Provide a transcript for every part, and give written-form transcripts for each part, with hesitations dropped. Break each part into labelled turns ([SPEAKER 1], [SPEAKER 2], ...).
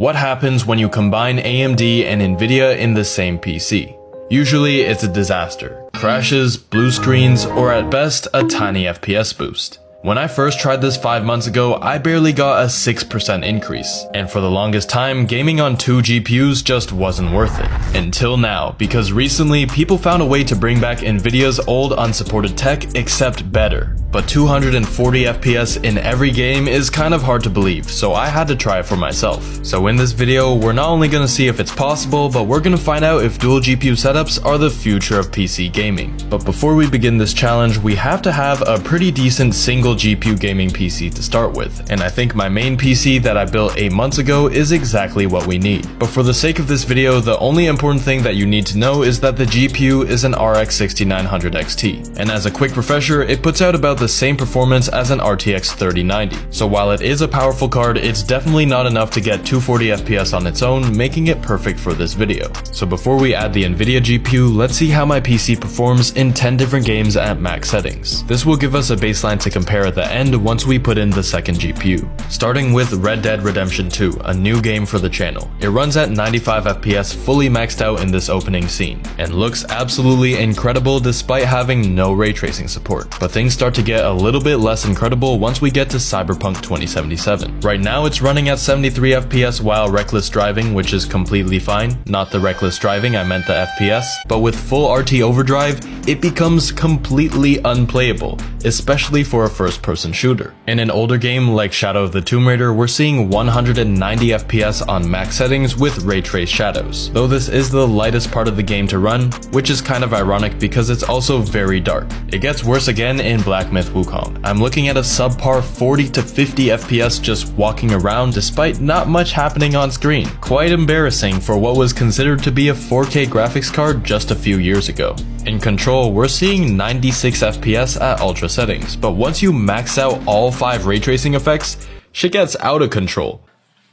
[SPEAKER 1] What happens when you combine AMD and NVIDIA in the same PC? Usually it's a disaster. Crashes, blue screens, or at best a tiny FPS boost. When I first tried this 5 months ago, I barely got a 6% increase, and for the longest time, gaming on 2 GPUs just wasn't worth it. Until now, because recently people found a way to bring back NVIDIA's old unsupported tech except better. But 240 FPS in every game is kind of hard to believe, so I had to try it for myself. So in this video, we're not only gonna see if it's possible, but we're gonna find out if dual GPU setups are the future of PC gaming. But before we begin this challenge, we have to have a pretty decent single GPU gaming PC to start with, and I think my main PC that I built 8 months ago is exactly what we need. But for the sake of this video, the only important thing that you need to know is that the GPU is an RX 6900 XT, and as a quick refresher, it puts out about the same performance as an RTX 3090. So while it is a powerful card, it's definitely not enough to get 240 FPS on its own, making it perfect for this video. So before we add the NVIDIA GPU, let's see how my PC performs in 10 different games at max settings. This will give us a baseline to compare at the end once we put in the second GPU. Starting with Red Dead Redemption 2, a new game for the channel. It runs at 95 FPS fully maxed out in this opening scene, and looks absolutely incredible despite having no ray tracing support. But things start to get a little bit less incredible once we get to Cyberpunk 2077. Right now it's running at 73 FPS while reckless driving, which is completely fine. Not the reckless driving, I meant the FPS. But with full RT overdrive, it becomes completely unplayable, especially for a first-person shooter. In an older game like Shadow of the Tomb Raider, we're seeing 190 FPS on max settings with ray trace shadows. Though this is the lightest part of the game to run, which is kind of ironic because it's also very dark. It gets worse again in Black Myth Wukong. I'm looking at a subpar 40 to 50 FPS just walking around despite not much happening on screen. Quite embarrassing for what was considered to be a 4K graphics card just a few years ago. In Control, we're seeing 96 FPS at ultra settings, but once you max out all 5 ray tracing effects, shit gets out of control.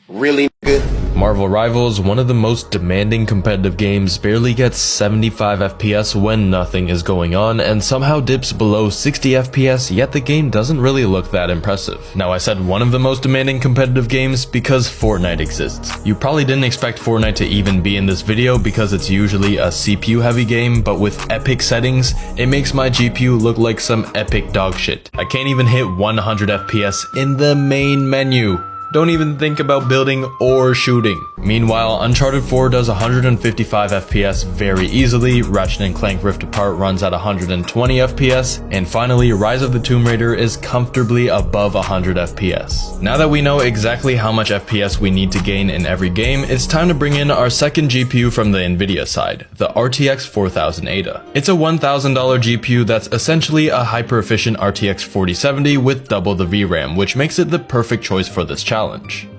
[SPEAKER 2] Really good.
[SPEAKER 1] Marvel Rivals, one of the most demanding competitive games, barely gets 75 FPS when nothing is going on and somehow dips below 60 FPS, yet the game doesn't really look that impressive. Now I said one of the most demanding competitive games because Fortnite exists. You probably didn't expect Fortnite to even be in this video because it's usually a CPU heavy game, but with epic settings, it makes my GPU look like some epic dog shit. I can't even hit 100 FPS in the main menu. Don't even think about building or shooting. Meanwhile, Uncharted 4 does 155 FPS very easily, Ratchet & Clank Rift Apart runs at 120 FPS, and finally Rise of the Tomb Raider is comfortably above 100 FPS. Now that we know exactly how much FPS we need to gain in every game, it's time to bring in our second GPU from the NVIDIA side, the RTX 4000 Ada. It's a $1,000 GPU that's essentially a hyper-efficient RTX 4070 with double the VRAM, which makes it the perfect choice for this challenge.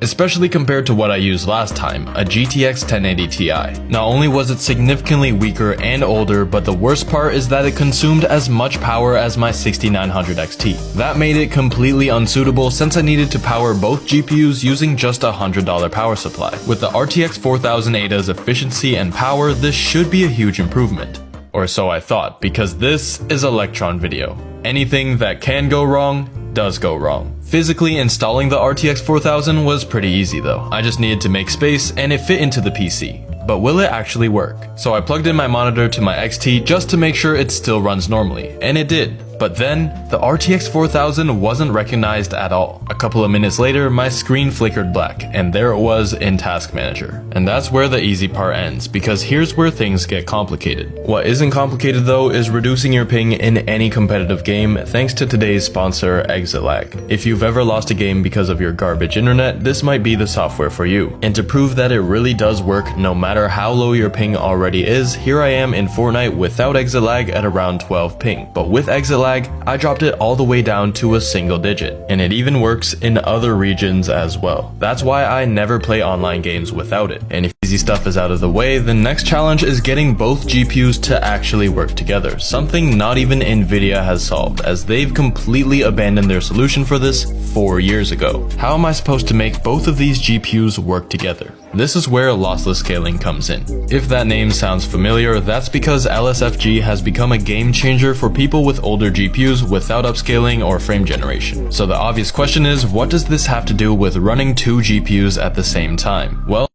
[SPEAKER 1] Especially compared to what I used last time, a GTX 1080 Ti. Not only was it significantly weaker and older, but the worst part is that it consumed as much power as my 6900 XT. That made it completely unsuitable since I needed to power both GPUs using just a $100 power supply. With the RTX 4000 Ada's efficiency and power, this should be a huge improvement. Or so I thought, because this is Electron video. Anything that can go wrong, does go wrong. Physically installing the RTX 4000 was pretty easy though. I just needed to make space and it fit into the PC. But will it actually work? So I plugged in my monitor to my XT just to make sure it still runs normally, and it did. But then, the RTX 4000 wasn't recognized at all. A couple of minutes later, my screen flickered black, and there it was in Task Manager. And that's where the easy part ends, because here's where things get complicated. What isn't complicated though is reducing your ping in any competitive game thanks to today's sponsor, ExitLag. If you've ever lost a game because of your garbage internet, this might be the software for you. And to prove that it really does work no matter how low your ping already is, here I am in Fortnite without ExitLag at around 12 ping. But with ExitLag, I dropped it all the way down to a single digit, and it even works in other regions as well. That's why I never play online games without it. And if easy stuff is out of the way, the next challenge is getting both GPUs to actually work together, something not even NVIDIA has solved, as they've completely abandoned their solution for this 4 years ago. How am I supposed to make both of these GPUs work together? This is where lossless scaling comes in. If that name sounds familiar, that's because LSFG has become a game changer for people with older GPUs without upscaling or frame generation. So the obvious question is, what does this have to do with running 2 GPUs at the same time? Well,